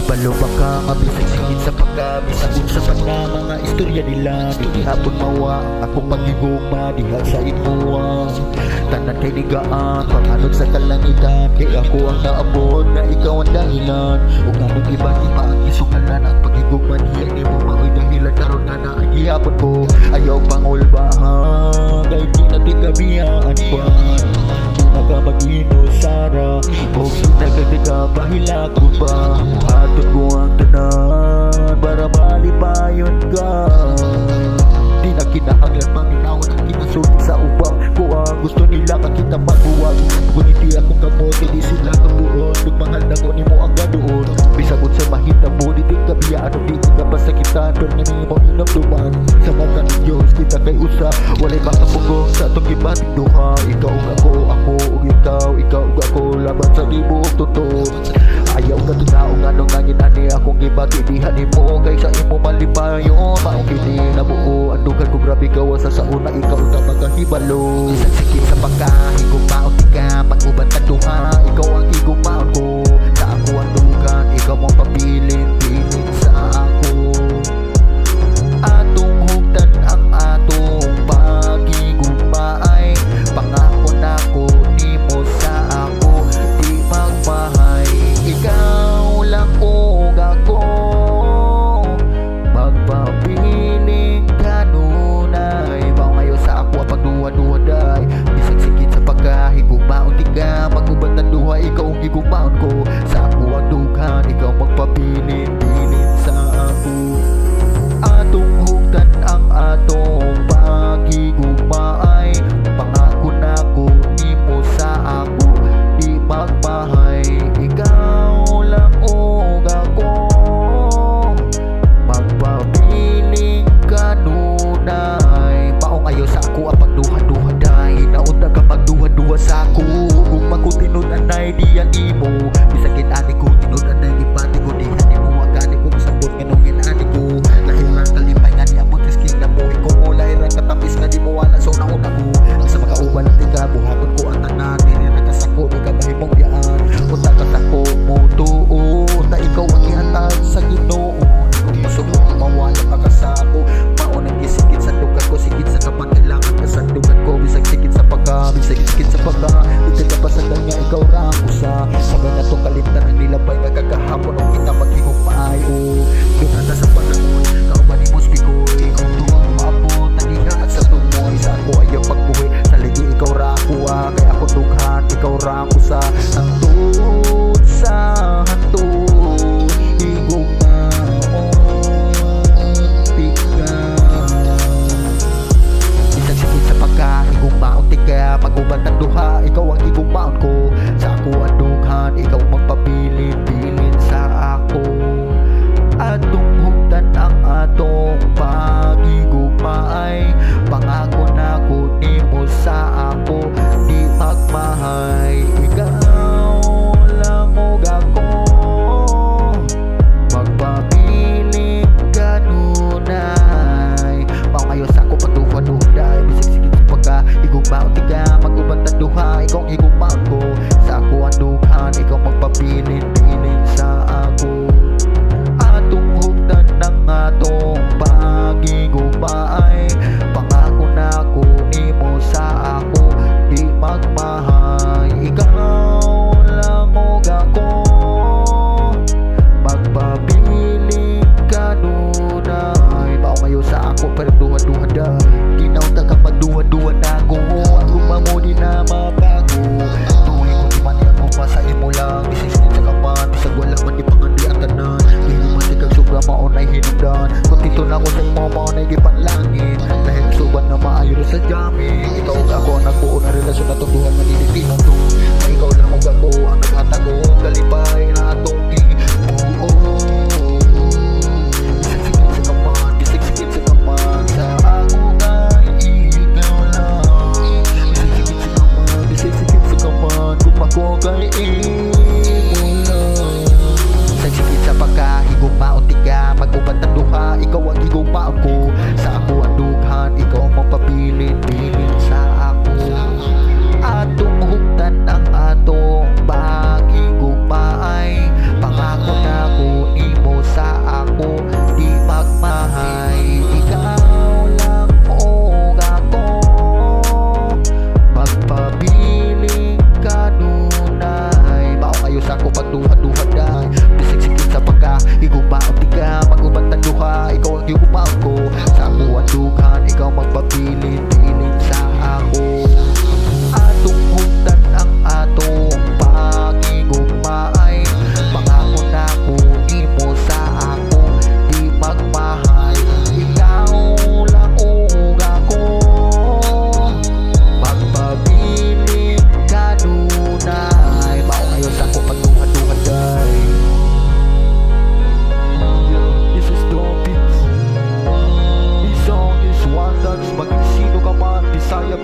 kabalo baka mabisag sigit sa pagkabisag sa pana mga istorya nila. Di hapon mawa ako pagiguma diha sa imuwa. Tanan kay ligaan panganod sa kalangitan, kay ako ang naabot na ikaw ang dahilan. Ug anong iba di maagisugalan ang pagiguma diha ni mo maoy dahilan karon na naagihapon ko. Ayaw pangulbahan kay di natin kabiyaan pa. Nagkamagino Sara o nagkagagabahila ko pa. Hatod ko ang tanan para malipayon ka. Di na kinahanglan paminawan ang kinasulit sa ubang ko ang gusto nila ka kita magbuwag. Ngunit di akong kamote di sila kabuon. Pagmahal na ko ni mo ang gadoon. Bisagod sa mahita mo di di kabiyaan o di ka pasakitan. Pero nini mo inamduman sa mata ng Diyos kita kay usa. Walay makapugong sa itong ibating duha. Ikaw ug ako ug ikaw ug ako laban sa libo ug totoo. Ayaw ka tunaong anong nangin ani akong gibati diha nimo kay sa imo malipayon. Maong kini nabuo andugan ko grabe gawa sa sauna ikaw ta magahibalo. Isang sikit sa pagkahigugmaon ka pag-uban ta duha. Ikaw ang higugmaon ko sa ako ang dugan. Ikaw ang pabilin sa ako. Atong hugdan ang atong pagigugmaay. Pangako nako nimo sa ako di magmahay. Ikaw lang ug ako magpapiling kanunay. Mao ngayon sa ako ang pagduwa-duwa day. Bisag sikit sa pagkahigugmaon di ka mag-uban ta duha. Ikaw ang higugmaon ko sa ako ang dughan. Ikaw magpabilin sa ako. Atong hugdan ang atong pagigugmaay. Pangako nako nimo sa ako di magmahay. Ikaw lang ug ako magpabiling kanunay. Maong ayo sa ako ang pagduha-duha day. Naunta ka magduha-duha sa ako. Kung magkutinod anay diyan imo. Bisagit ani ko tinod anay gipati ko dihan imo. Agani ko masabot kanungin ani ko. Lahiran kalipay nga ni abot isking na buhay ko. Lahiran katapis nga di mo wala so nauna ko. Ang sa makauban ang tika buhaton ko ang tanan. Dili nakasako di ka mahimong yaan. Unta katako mo tuo na ikaw ang ihatag sa Ginoo. Kung gusto mo mawala ka kasako. Maunang gisigit sa dugan ko. Sigit sa kapag-ilangan ka sa dugan ko. Bisag sigit sa pagka. Bisag sigit sa pagka. Dito ka pasagdan nga ikaw rang usa. Sabay na itong kalimtan ang nilabay nga kagahapon. Ang kita maghimong maayo. Dunata sa panahon. Kauban ni Mosby ko. Ikaw tuwang maabot. Nagiha at sa tumoy. Sa ako ayaw pagbuhi. Sa ligi ikaw rang kuha. Kaya ako dughan. Ikaw rang usa. Hantod sa hantod. Higugmaon tika. Isang sikit sa pagkahigugmaon tika. Mag-uban ng duha. Ikaw ang higugmaon ko. Sa ako ang dughan. Ikaw magpabilin sa ako. Atong hugdan ang atong pagigugmaay. Pangako nako nimo sa ako di magmahay. Ikaw lang ug ako magpabiling kanunay. Mao ngayon sa ako pagduha-duha day. Bisig sigit sa pagkahigugmaon tika. Mag-uban ta duha. Ikaw ang higugmaon ko sa ako ang dughan. Ikaw magpabilin sa ako. Atong hugdan ng atong pagigugmaay. Pangako nako nimo sa ako di magmahay. Ikaw lang ug ako magpabiling kanunay. Mao ngayon sa ako pero duha-duha day. Ginaunta ka magduha-duha na ko. Ang gumamo di na mabago. Tuloy ko di man ako pa sa imo lang. Bisig sa kaman. Bisag wala man di pangandi ang tanan. Di mo man di kag sobra maunay hinugdan. Kung tito na ko sa imo maunay gipanlangin. Dahil suban na maayo sa jami. Ikaw ug ako ang nagbuo na relasyon na tuduhan na nilitinan to. Na ikaw lang ug ako ang nagatago. Kalipay na atong tibuo. Bisig-sigit sa kaman sa ako kay ikaw lang. Bisig-sigit sa kaman kung ako kay imo lang. Bisig-sigit sa pagkahigugmaon tika. Mag-uban ta duha. Ikaw ang higugmaon ko sa ako ang dughan. Ikaw ang magpabilin sa ako. Atong hugdan ang atong pagigugmaay. Pangako Maging sino ka man, Bisaya